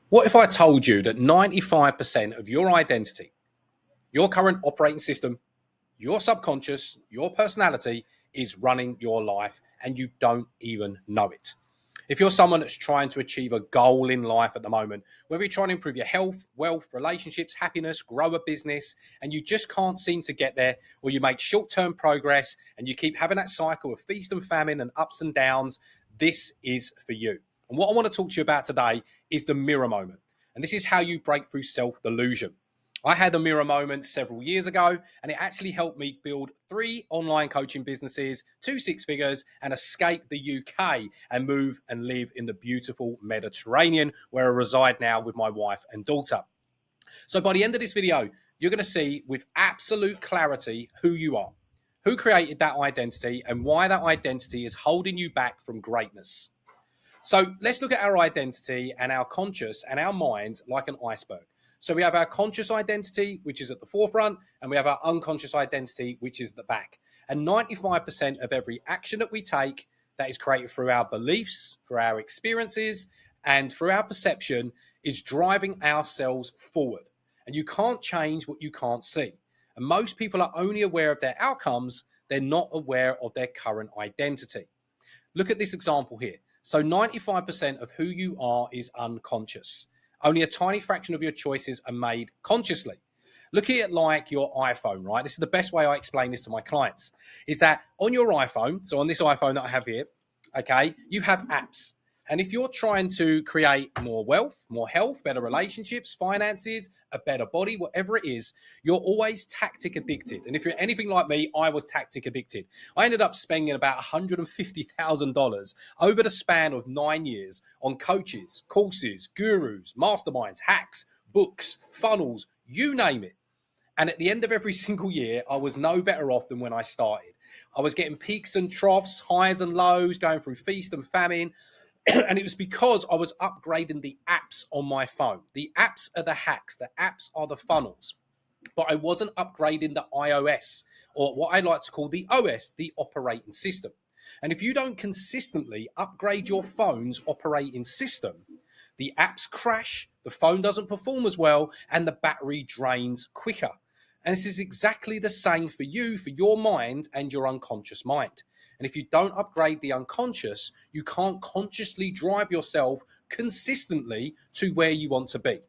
What if I told you that 95% of your identity, your current operating system, your subconscious, your personality is running your life and you don't even know it? If you're someone that's trying to achieve a goal in life at the moment, whether you're trying to improve your health, wealth, relationships, happiness, grow a business, and you just can't seem to get there, or you make short term progress and you keep having that cycle of feast and famine and ups and downs, this is for you. And what I want to talk to you about today is the mirror moment. And this is how you break through self delusion. I had a mirror moment several years ago, and it actually helped me build 3 online coaching businesses, 2 six figures, and escape the UK and move and live in the beautiful Mediterranean, where I reside now with my wife and daughter. So by the end of this video, you're going to see with absolute clarity who you are, who created that identity, and why that identity is holding you back from greatness. So let's look at our identity and our conscious and our minds like an iceberg. So we have our conscious identity, which is at the forefront, and we have our unconscious identity, which is the back. And 95% of every action that we take that is created through our beliefs, through our experiences, and through our perception is driving ourselves forward. And you can't change what you can't see. And most people are only aware of their outcomes. They're not aware of their current identity. Look at this example here. So 95% of who you are is unconscious. Only a tiny fraction of your choices are made consciously. Look at it like your iPhone, right? This is the best way I explain this to my clients, is that on your iPhone, so on this iPhone that I have here, okay, you have apps. And if you're trying to create more wealth, more health, better relationships, finances, a better body, whatever it is, you're always tactic addicted. And if you're anything like me, I was tactic addicted. I ended up spending about $150,000 over the span of 9 years on coaches, courses, gurus, masterminds, hacks, books, funnels, you name it. And at the end of every single year, I was no better off than when I started. I was getting peaks and troughs, highs and lows, going through feast and famine. And it was because I was upgrading the apps on my phone. The apps are the hacks, the apps are the funnels. But I wasn't upgrading the iOS, or what I like to call the OS, the operating system. And if you don't consistently upgrade your phone's operating system, the apps crash, the phone doesn't perform as well, and the battery drains quicker. And this is exactly the same for you, for your mind and your unconscious mind. And if you don't upgrade the unconscious, you can't consciously drive yourself consistently to where you want to be,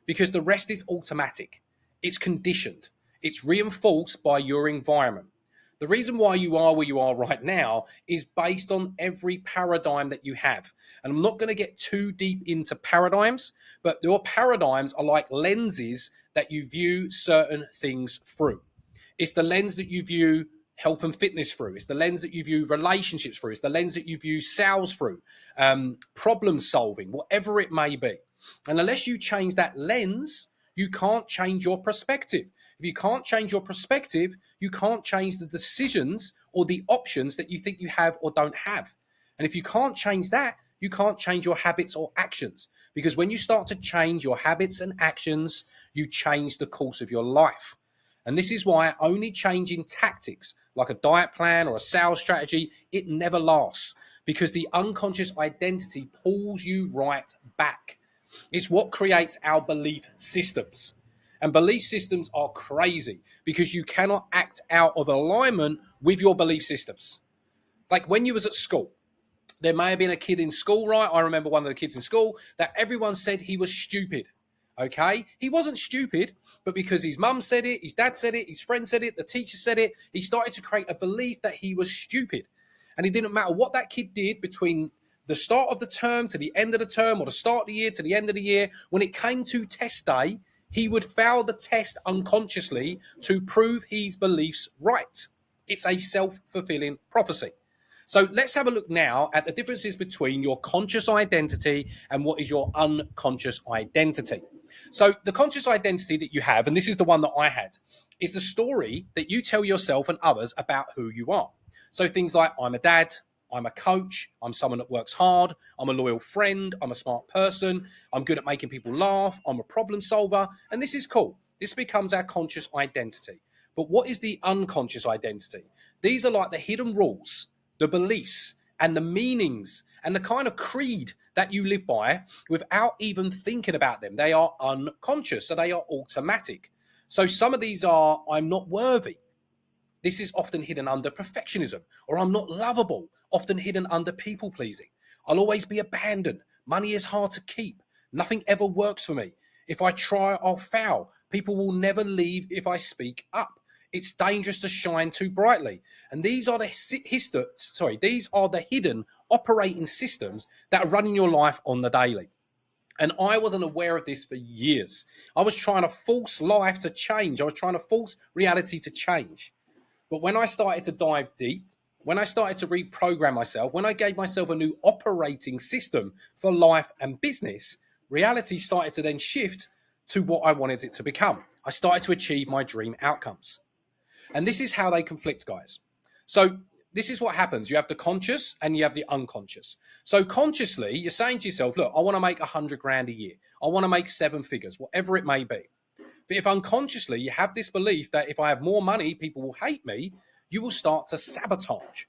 because the rest is automatic. It's conditioned. It's reinforced by your environment. The reason why you are where you are right now is based on every paradigm that you have. And I'm not going to get too deep into paradigms, but your paradigms are like lenses that you view certain things through. It's the lens that you view health and fitness through. It's the lens that you view relationships through. It's the lens that you view sales through, problem solving, whatever it may be. And unless you change that lens, you can't change your perspective. If you can't change your perspective, you can't change the decisions or the options that you think you have or don't have. And if you can't change that, you can't change your habits or actions. Because when you start to change your habits and actions, you change the course of your life. And this is why only changing tactics like a diet plan or a sales strategy, it never lasts, because the unconscious identity pulls you right back. It's what creates our belief systems. And belief systems are crazy because you cannot act out of alignment with your belief systems. Like when you was at school, there may have been a kid in school, right? I remember one of the kids in school that everyone said he was stupid. Okay, he wasn't stupid, but because his mum said it, his dad said it, his friend said it, the teacher said it, he started to create a belief that he was stupid. And it didn't matter what that kid did between the start of the term to the end of the term, or the start of the year to the end of the year. When it came to test day, he would fail the test unconsciously to prove his beliefs right. It's a self-fulfilling prophecy. So let's have a look now at the differences between your conscious identity and what is your unconscious identity. So the conscious identity that you have, and this is the one that I had, is the story that you tell yourself and others about who you are. So things like, I'm a dad, I'm a coach, I'm someone that works hard, I'm a loyal friend, I'm a smart person, I'm good at making people laugh, I'm a problem solver, and this is cool. This becomes our conscious identity. But what is the unconscious identity? These are like the hidden rules, the beliefs, and the meanings, and the kind of creed that you live by without even thinking about them. They are unconscious, so they are automatic. So some of these are, I'm not worthy. This is often hidden under perfectionism. Or I'm not lovable, often hidden under people pleasing. I'll always be abandoned. Money is hard to keep. Nothing ever works for me. If I try, I'll fail. People will never leave if I speak up. It's dangerous to shine too brightly. And these are these are the hidden operating systems that are running your life on the daily. And I wasn't aware of this for years. I was trying to force life to change. I was trying to force reality to change. But when I started to dive deep, when I started to reprogram myself, when I gave myself a new operating system for life and business, reality started to then shift to what I wanted it to become. I started to achieve my dream outcomes. And this is how they conflict, guys. So this is what happens. You have the conscious and you have the unconscious. So consciously, you're saying to yourself, look, I want to make 100 grand a year. I want to make 7 figures, whatever it may be. But if unconsciously you have this belief that if I have more money, people will hate me, you will start to sabotage.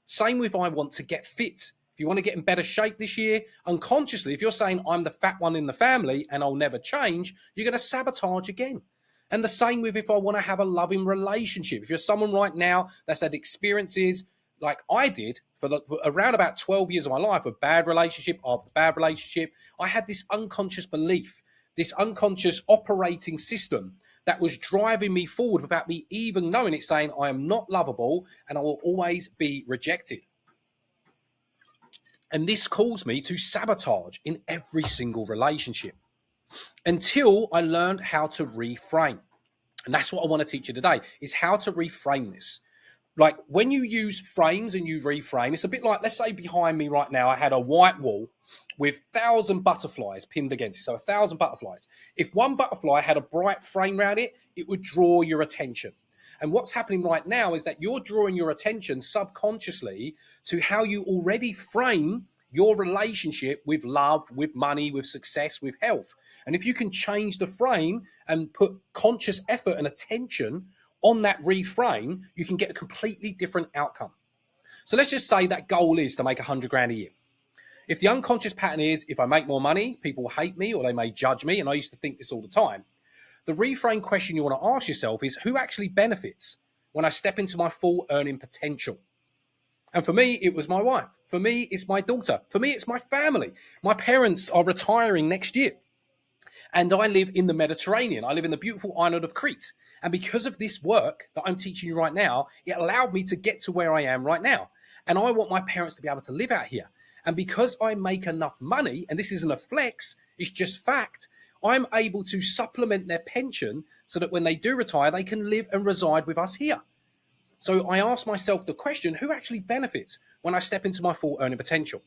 Same with I want to get fit. If you want to get in better shape this year, unconsciously, if you're saying I'm the fat one in the family and I'll never change, you're going to sabotage again. And the same with if I want to have a loving relationship. If you're someone right now that's had experiences like I did for around about 12 years of my life, a bad relationship after bad relationship, I had this unconscious belief, this unconscious operating system that was driving me forward without me even knowing it, saying I am not lovable and I will always be rejected. And this caused me to sabotage in every single relationship until I learned how to reframe. And that's what I want to teach you today, is how to reframe this. Like when you use frames and you reframe, it's a bit like, let's say behind me right now, I had a white wall with 1,000 butterflies pinned against it. So 1,000 butterflies. If one butterfly had a bright frame around it, it would draw your attention. And what's happening right now is that you're drawing your attention subconsciously to how you already frame your relationship with love, with money, with success, with health. And if you can change the frame and put conscious effort and attention on that reframe, you can get a completely different outcome. So let's just say that goal is to make 100 grand a year. If the unconscious pattern is, if I make more money, people will hate me or they may judge me, and I used to think this all the time, the reframe question you want to ask yourself is, who actually benefits when I step into my full earning potential? And for me, it was my wife. For me, it's my daughter. For me, it's my family. My parents are retiring next year. And I live in the Mediterranean. I live in the beautiful island of Crete. And because of this work that I'm teaching you right now, it allowed me to get to where I am right now. And I want my parents to be able to live out here. And because I make enough money, and this isn't a flex, it's just fact, I'm able to supplement their pension so that when they do retire, they can live and reside with us here. So I ask myself the question, who actually benefits when I step into my full earning potential?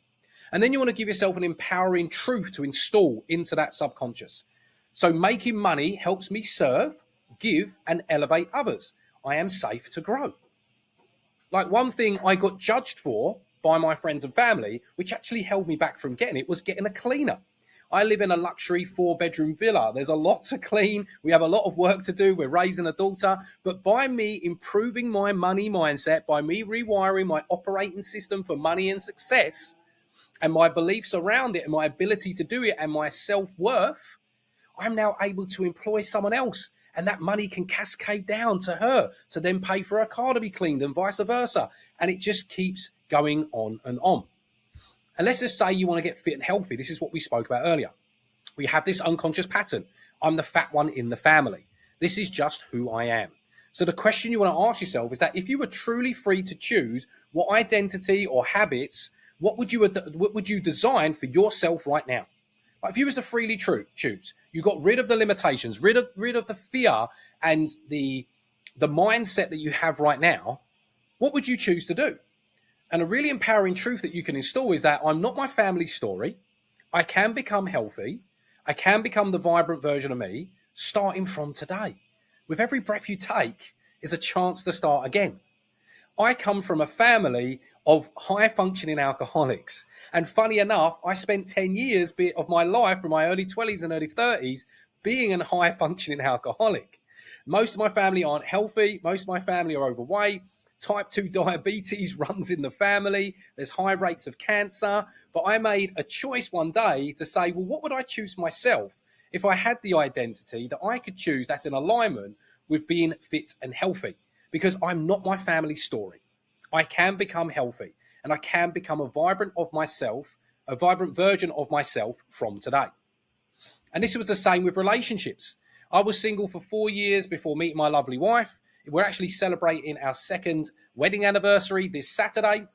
And then you want to give yourself an empowering truth to install into that subconscious. So making money helps me serve, give, and elevate others. I am safe to grow. Like one thing I got judged for by my friends and family, which actually held me back from getting it, was getting a cleaner. I live in a luxury 4-bedroom villa. There's a lot to clean. We have a lot of work to do. We're raising a daughter. But by me improving my money mindset, by me rewiring my operating system for money and success, and my beliefs around it and my ability to do it and my self-worth, I'm now able to employ someone else. And that money can cascade down to her to then pay for her car to be cleaned and vice versa. And it just keeps going on and on. And let's just say you want to get fit and healthy. This is what we spoke about earlier. We have this unconscious pattern. I'm the fat one in the family. This is just who I am. So the question you want to ask yourself is that if you were truly free to choose what identity or habits, what would you design for yourself right now? Like if you was to freely choose, you got rid of the limitations, rid of the fear and the mindset that you have right now, what would you choose to do? And a really empowering truth that you can install is that I'm not my family's story. I can become healthy. I can become the vibrant version of me starting from today. With every breath you take is a chance to start again. I come from a family of high-functioning alcoholics. And funny enough, I spent 10 years of my life, from my early 20s and early 30s, being a high-functioning alcoholic. Most of my family aren't healthy. Most of my family are overweight. Type 2 diabetes runs in the family. There's high rates of cancer. But I made a choice one day to say, well, what would I choose myself if I had the identity that I could choose that's in alignment with being fit and healthy? Because I'm not my family's story. I can become healthy and I can become a vibrant version of myself from today. And this was the same with relationships. I was single for 4 years before meeting my lovely wife. We're actually celebrating our second wedding anniversary this Saturday.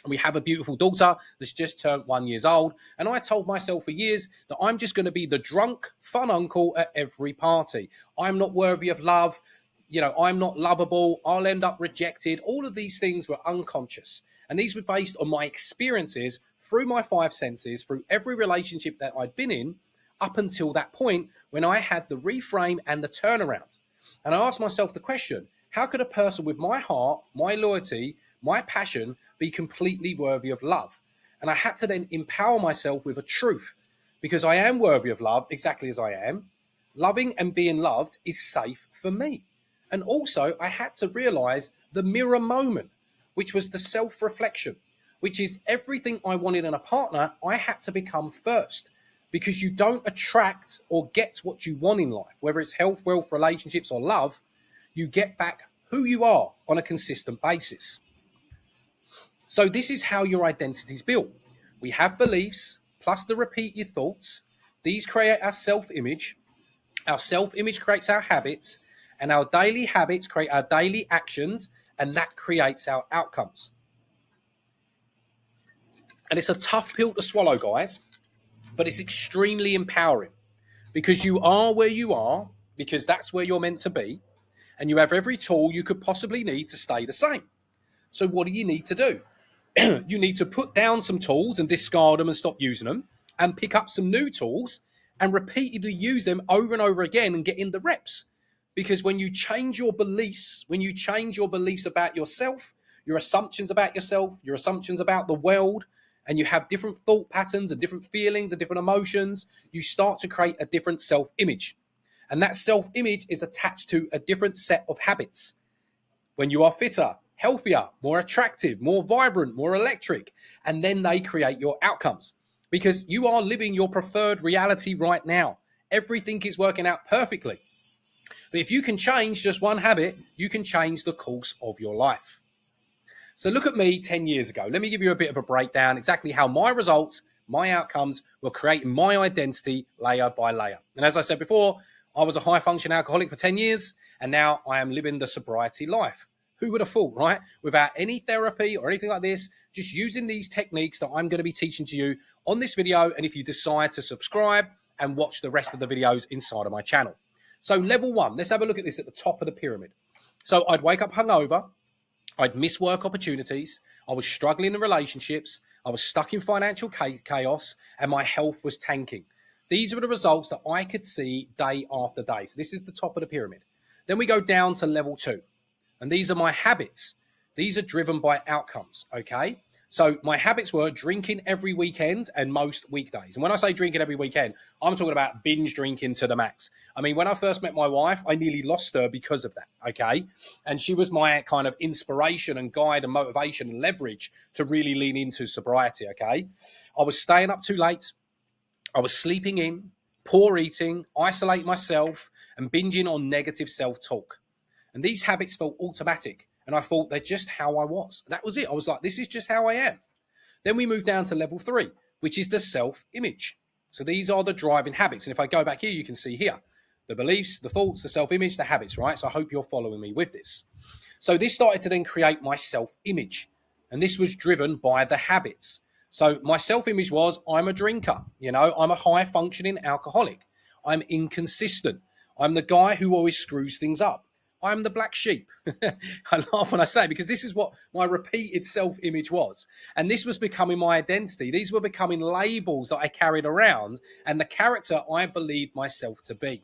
We have a beautiful daughter that's just turned 1 year old. And I told myself for years that I'm just going to be the drunk, fun uncle at every party. I'm not worthy of love. I'm not lovable. I'll end up rejected. All of these things were unconscious. And these were based on my experiences through my five senses, through every relationship that I'd been in up until that point when I had the reframe and the turnaround. And I asked myself the question, how could a person with my heart, my loyalty, my passion be completely worthy of love? And I had to then empower myself with a truth, because I am worthy of love exactly as I am. Loving and being loved is safe for me. And also I had to realize the mirror moment, which was the self-reflection, which is everything I wanted in a partner, I had to become first. Because you don't attract or get what you want in life, whether it's health, wealth, relationships, or love, you get back who you are on a consistent basis. So this is how your identity is built. We have beliefs plus the repeated thoughts. These create our self-image. Our self-image creates our habits, and our daily habits create our daily actions, and that creates our outcomes. And it's a tough pill to swallow, guys, but it's extremely empowering, because you are where you are, because that's where you're meant to be, and you have every tool you could possibly need to stay the same. So what do you need to do? You need to put down some tools and discard them and stop using them, and pick up some new tools and repeatedly use them over and over again and get in the reps. Because when you change your beliefs, about yourself, your assumptions about yourself, your assumptions about the world, and you have different thought patterns and different feelings and different emotions, you start to create a different self-image. And that self-image is attached to a different set of habits. When you are fitter, healthier, more attractive, more vibrant, more electric, and then they create your outcomes, because you are living your preferred reality right now. Everything is working out perfectly. But if you can change just one habit, you can change the course of your life. So look at me 10 years ago. Let me give you a bit of a breakdown exactly how my results, my outcomes were creating my identity layer by layer. And as I said before, I was a high function alcoholic for 10 years, and now I am living the sobriety life. Who would have thought, right? Without any therapy or anything like this, just using these techniques that I'm going to be teaching to you on this video. And if you decide to subscribe and watch the rest of the videos inside of my channel. So level one, let's have a look at this at the top of the pyramid. So I'd wake up hungover. I'd miss work opportunities. I was struggling in relationships. I was stuck in financial chaos, and my health was tanking. These were the results that I could see day after day. So this is the top of the pyramid. Then we go down to level two. And these are my habits. These are driven by outcomes, okay? So my habits were drinking every weekend and most weekdays. And when I say drinking every weekend, I'm talking about binge drinking to the max. I mean, when I first met my wife, I nearly lost her because of that, okay? And she was my kind of inspiration and guide and motivation and leverage to really lean into sobriety, okay? I was staying up too late. I was sleeping in, poor eating, isolate myself, and binging on negative self-talk. And these habits felt automatic. And I thought they're just how I was. That was it. I was like, this is just how I am. Then we move down to level three, which is the self-image. So these are the driving habits. And if I go back here, you can see here, the beliefs, the thoughts, the self-image, the habits, right? So I hope you're following me with this. So this started to then create my self-image. And this was driven by the habits. So my self-image was, I'm a drinker. I'm a high functioning alcoholic. I'm inconsistent. I'm the guy who always screws things up. I'm the black sheep. I laugh when I say it, because this is what my repeated self-image was. And this was becoming my identity. These were becoming labels that I carried around and the character I believed myself to be.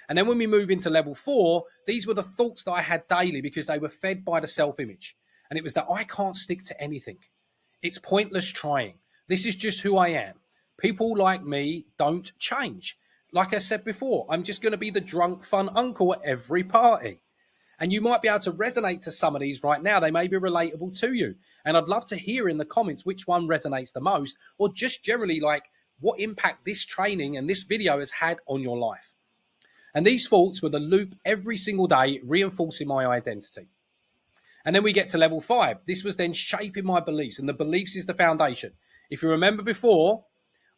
And then when we move into level four, these were the thoughts that I had daily, because they were fed by the self-image. And it was that I can't stick to anything. It's pointless trying. This is just who I am. People like me don't change. Like I said before, I'm just going to be the drunk, fun uncle at every party. And you might be able to resonate to some of these right now. They may be relatable to you. And I'd love to hear in the comments which one resonates the most, or just generally like what impact this training and this video has had on your life. And these thoughts were the loop every single day, reinforcing my identity. And then we get to level 5. This was then shaping my beliefs, and the beliefs is the foundation. If you remember before,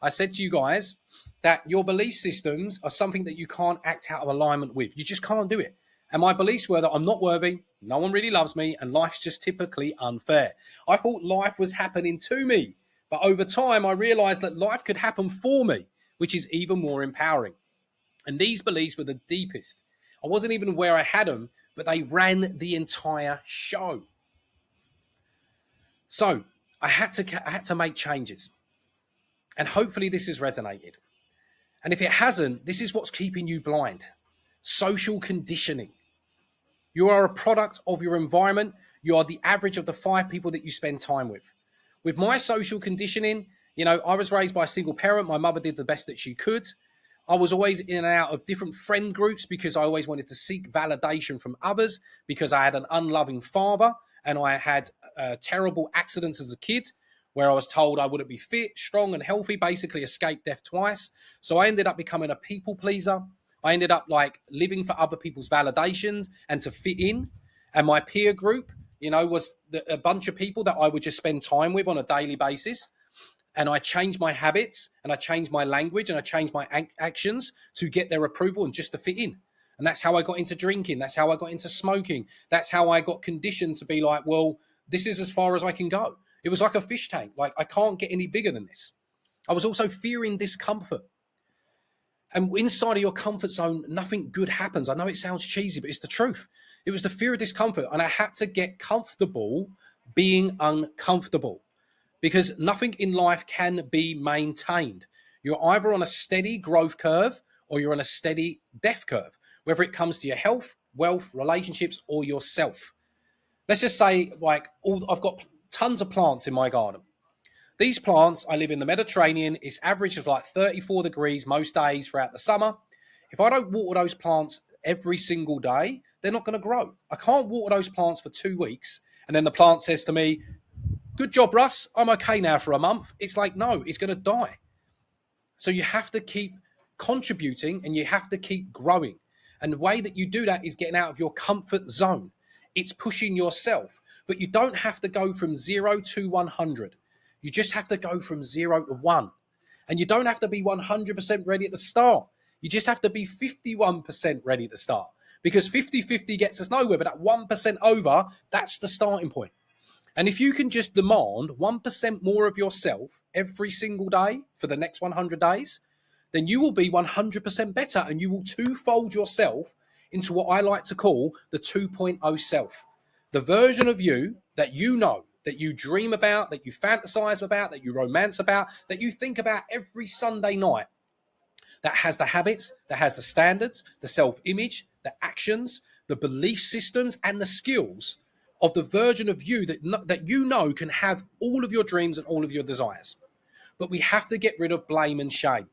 I said to you guys that your belief systems are something that you can't act out of alignment with. You just can't do it. And my beliefs were that I'm not worthy, no one really loves me, and life's just typically unfair. I thought life was happening to me, but over time I realized that life could happen for me, which is even more empowering. And these beliefs were the deepest. I wasn't even aware I had them, but they ran the entire show. So I had to make changes. And hopefully this has resonated. And if it hasn't, this is what's keeping you blind. Social conditioning. You are a product of your environment. You are the average of the 5 people that you spend time with. With my social conditioning, I was raised by a single parent. My mother did the best that she could. I was always in and out of different friend groups because I always wanted to seek validation from others, because I had an unloving father and I had terrible accidents as a kid where I was told I wouldn't be fit, strong and healthy, basically escaped death twice. So I ended up becoming a people pleaser. I ended up living for other people's validations and to fit in. And my peer group, was a bunch of people that I would just spend time with on a daily basis. And I changed my habits and I changed my language and I changed my actions to get their approval and just to fit in. And that's how I got into drinking. That's how I got into smoking. That's how I got conditioned to be like, well, this is as far as I can go. It was like a fish tank. Like, I can't get any bigger than this. I was also fearing discomfort. And inside of your comfort zone, nothing good happens. I know it sounds cheesy, but it's the truth. It was the fear of discomfort. And I had to get comfortable being uncomfortable, because nothing in life can be maintained. You're either on a steady growth curve or you're on a steady death curve, whether it comes to your health, wealth, relationships, or yourself. Let's just say, I've got tons of plants in my garden. These plants, I live in the Mediterranean. It's average of 34 degrees most days throughout the summer. If I don't water those plants every single day, they're not going to grow. I can't water those plants for 2 weeks. And then the plant says to me, good job, Russ, I'm okay now for a month. It's like, no, it's going to die. So you have to keep contributing and you have to keep growing. And the way that you do that is getting out of your comfort zone. It's pushing yourself. But you don't have to go from 0 to 100. You just have to go from 0 to 1. And you don't have to be 100% ready at the start. You just have to be 51% ready at the start. Because 50-50 gets us nowhere, but that 1% over, that's the starting point. And if you can just demand 1% more of yourself every single day for the next 100 days, then you will be 100% better, and you will twofold yourself into what I like to call the 2.0 self. The version of you that you know, that you dream about, that you fantasize about, that you romance about, that you think about every Sunday night, that has the habits, that has the standards, the self-image, the actions, the belief systems, and the skills of the version of you that you know can have all of your dreams and all of your desires. But we have to get rid of blame and shame.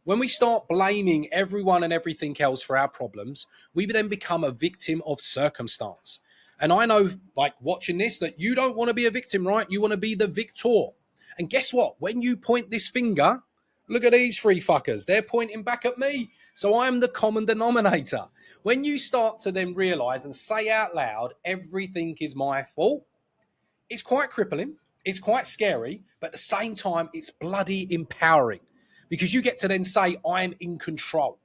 When we start blaming everyone and everything else for our problems, we then become a victim of circumstance. And I know, watching this, that you don't want to be a victim, right? You want to be the victor. And guess what? When you point this finger, look at these 3 fuckers. They're pointing back at me. So I'm the common denominator. When you start to then realize and say out loud, everything is my fault, it's quite crippling. It's quite scary. But at the same time, it's bloody empowering, because you get to then say, I'm in control.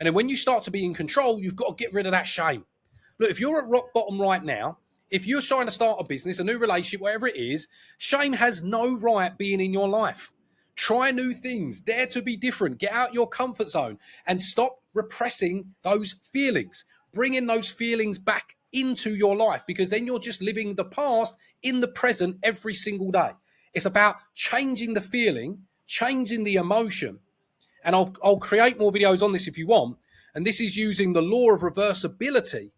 And then when you start to be in control, you've got to get rid of that shame. Look, if you're at rock bottom right now, if you're trying to start a business, a new relationship, whatever it is, shame has no right being in your life. Try new things. Dare to be different. Get out your comfort zone and stop repressing those feelings. Bring in those feelings back into your life, because then you're just living the past in the present every single day. It's about changing the feeling, changing the emotion. And I'll create more videos on this if you want. And this is using the law of reversibility.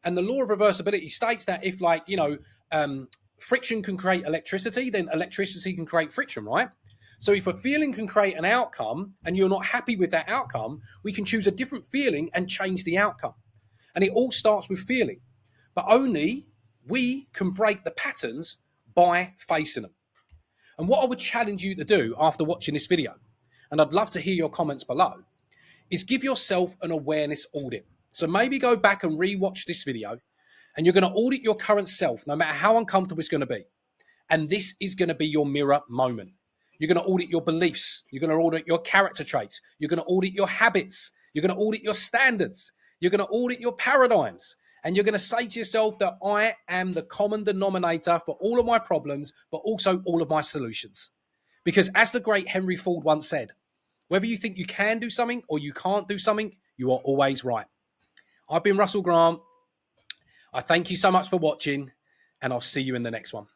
And the law of reversibility states that if friction can create electricity, then electricity can create friction, right? So if a feeling can create an outcome and you're not happy with that outcome, we can choose a different feeling and change the outcome. And it all starts with feeling. But only We can break the patterns by facing them. And what I would challenge you to do after watching this video, and I'd love to hear your comments below, is give yourself an awareness audit. So maybe go back and re-watch this video, and you're going to audit your current self, no matter how uncomfortable it's going to be. And this is going to be your mirror moment. You're going to audit your beliefs. You're going to audit your character traits. You're going to audit your habits. You're going to audit your standards. You're going to audit your paradigms. And you're going to say to yourself that I am the common denominator for all of my problems, but also all of my solutions. Because as the great Henry Ford once said, whether you think you can do something or you can't do something, you are always right. I've been Russell Grant. I thank you so much for watching, and I'll see you in the next one.